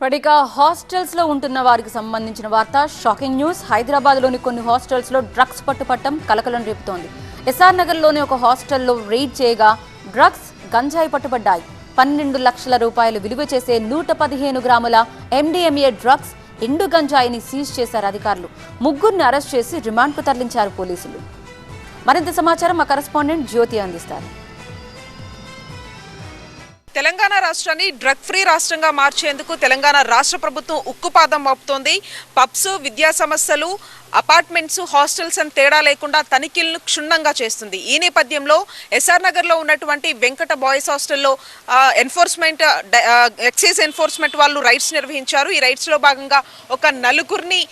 ఇక హాస్టల్స్ లో ఉంటున్న వారికి సంబంధించిన వార్త షాకింగ్ న్యూస్. హైదరాబాద్ లోని కొన్ని హాస్టల్స్ లో డ్రగ్స్ పట్టుపట్టం కలకలం రేపుతోంది. ఎస్ఆర్ నగర్ లోని ఒక హాస్టల్లో రైడ్ చేయగా డ్రగ్స్ గంజాయి పట్టుబడ్డాయి. 12 లక్షల రూపాయలు విలువ చేసే 115 గ్రాముల ఎండిఎంఏ డ్రగ్స్ ఎండు గంజాయిని సీజ్ చేశారు అధికారులు. ముగ్గురిని అరెస్ట్ చేసి రిమాండ్కు తరలించారు పోలీసులు. మరింత సమాచారం మా కరెస్పాండెంట్ జ్యోతి అందిస్తారు. తెలంగాణ రాష్ట్రాన్ని డ్రగ్ ఫ్రీ రాష్ట్రంగా మార్చేందుకు తెలంగాణ రాష్ట్ర ప్రభుత్వం ఉక్కుపాదం మోపుతోంది. పబ్స్, విద్యా సంస్థలు, అపార్ట్మెంట్స్, హాస్టల్స్ అని తేడా లేకుండా తనిఖీలను క్షుణ్ణంగా చేస్తుంది. ఈ నేపథ్యంలో ఎస్ఆర్ నగర్లో ఉన్నటువంటి వెంకట బాయ్స్ హాస్టల్లో ఎక్సైజ్ ఎన్ఫోర్స్మెంట్ వాళ్ళు రైడ్స్ నిర్వహించారు. ఈ రైడ్స్లో భాగంగా ఒక నలుగురిని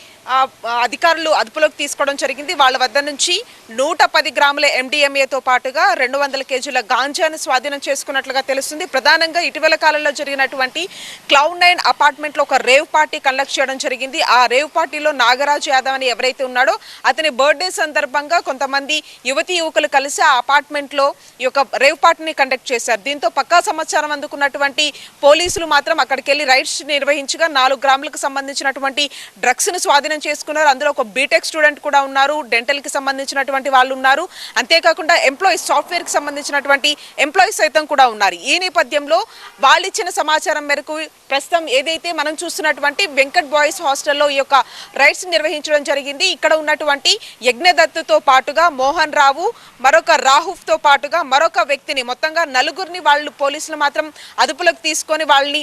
అధికారులు అదుపులోకి తీసుకోవడం జరిగింది. వాళ్ళ వద్ద నుంచి 110 గ్రాముల ఎండిఎంఏతో పాటుగా 200 కేజీల గాంజాను స్వాధీనం చేసుకున్నట్లుగా తెలుస్తుంది. ప్రధానంగా ఇటీవల కాలంలో జరిగినటువంటి Cloud9 అపార్ట్మెంట్లో ఒక రేవ్ పార్టీ కండక్ట్ చేయడం జరిగింది. ఆ రేవ్ పార్టీలో నాగరాజ్ యాదవ్ అని ఎవరైతే ఉన్నాడో అతని బర్త్డే సందర్భంగా కొంతమంది యువతీ యువకులు కలిసి ఆ అపార్ట్మెంట్లో ఈ యొక్క రేవ్ పార్టీని కండక్ట్ చేశారు. దీంతో పక్కా సమాచారం అందుకున్నటువంటి పోలీసులు మాత్రం అక్కడికి వెళ్ళి రైడ్స్ నిర్వహించగా 4 గ్రాములకు సంబంధించినటువంటి డ్రగ్స్ను స్వాధీనం చేసుకున్నారు. అందులో ఒక బీటెక్ స్టూడెంట్ కూడా ఉన్నారు, డెంటల్ కి సంబంధించినటువంటి వాళ్ళు ఉన్నారు, అంతేకాకుండా ఎంప్లాయీస్, సాఫ్ట్వేర్ కి సంబంధించినటువంటి ఎంప్లాయీస్ సైతం కూడా ఉన్నారు. ఈ నేపథ్యంలో వాళ్ళు ఇచ్చిన సమాచారం మేరకు ప్రస్తుతం ఏదైతే మనం చూస్తున్నటువంటి వెంకట్ బాయ్స్ హాస్టల్లో ఈ యొక్క రైడ్స్ నిర్వహించడం జరిగింది. ఇక్కడ ఉన్నటువంటి యజ్ఞదత్తుతో పాటుగా మోహన్ రావు, మరొక రాహుఫ్తో పాటుగా మరొక వ్యక్తిని, మొత్తంగా నలుగురిని వాళ్ళు పోలీసులు మాత్రం అదుపులోకి తీసుకొని వాళ్ళని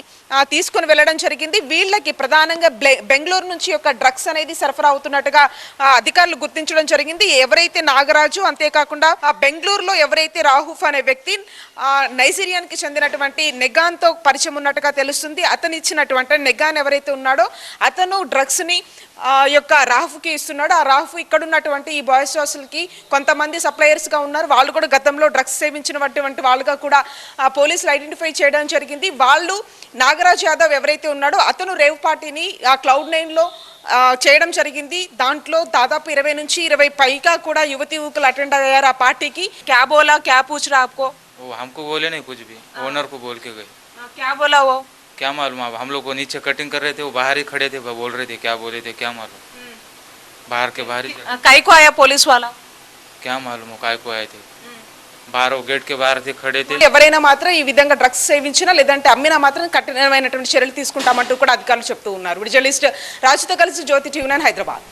తీసుకొని వెళ్ళడం జరిగింది. వీళ్ళకి ప్రధానంగా బెంగళూరు నుంచి యొక్క డ్రగ్స్ అనేది సరఫరా అవుతున్నట్టుగా అధికారులు గుర్తించడం జరిగింది. ఎవరైతే నాగరాజు, అంతేకాకుండా బెంగళూరులో ఎవరైతే రాహుఫ్ అనే వ్యక్తి నైజీరియానికి చెందినటువంటి నెగాన్తో పరిచయం ఉన్నట్టుగా తెలుస్తుంది. అతను ఇచ్చినటువంటి నెగాన్ ఎవరైతే ఉన్నాడో అతను డ్రగ్స్ ని యొక్క రాహుఫ్కి ఇస్తున్నాడు. ఆ రాహుఫ్ ఇక్కడ ఉన్నటువంటి ఈ బాయ్స్ హాస్టల్కి కొంతమంది సప్లయర్స్ గా ఉన్నారు. వాళ్ళు కూడా గతంలో డ్రగ్స్ సేవించినటువంటి వాళ్ళుగా కూడా పోలీసులు ఐడెంటిఫై చేయడం జరిగింది. వాళ్ళు నాగరాజ్ యాదవ్ ఎవరైతే ఉన్నాడో అతను రేవ్ పార్టీని ఆ Cloud9లో చేయడం జరిగింది. దాంట్లో దాదాపు 20 నుంచి 20 పైగా కూడా యువతి యువకులు అటెండ్ అయ్యారు ఆ పార్టీకి. క్యా బోలా, క్యా పూछ रहा आपको? वो हमको बोले नहीं कुछ भी, ओनर को बोल के गए. क्या बोला वो? क्या मालूम, अब हम लोग को नीचे कटिंग कर रहे थे, वो बाहर ही खड़े थे, बोल रहे थे, क्या बोले थे क्या मालूम. बाहर के बाहर ही काहे को आया पुलिस वाला? क्या मालूम हो काय को आए थे. बाहर गेट के बाहर थे खड़े थे. ఎవరైనా మాత్రం ఈ విధంగా డ్రగ్స్ సేవించినా లేదంటే అమ్మినా మాత్రం కఠినమైనటువంటి చర్యలు తీసుకుంటామంటూ కూడా అధికారులు చెప్తూ ఉన్నారు. జర్నలిస్ట్ రాజుతో కలిసి జ్యోతి టీవీ9 హైదరాబాద్.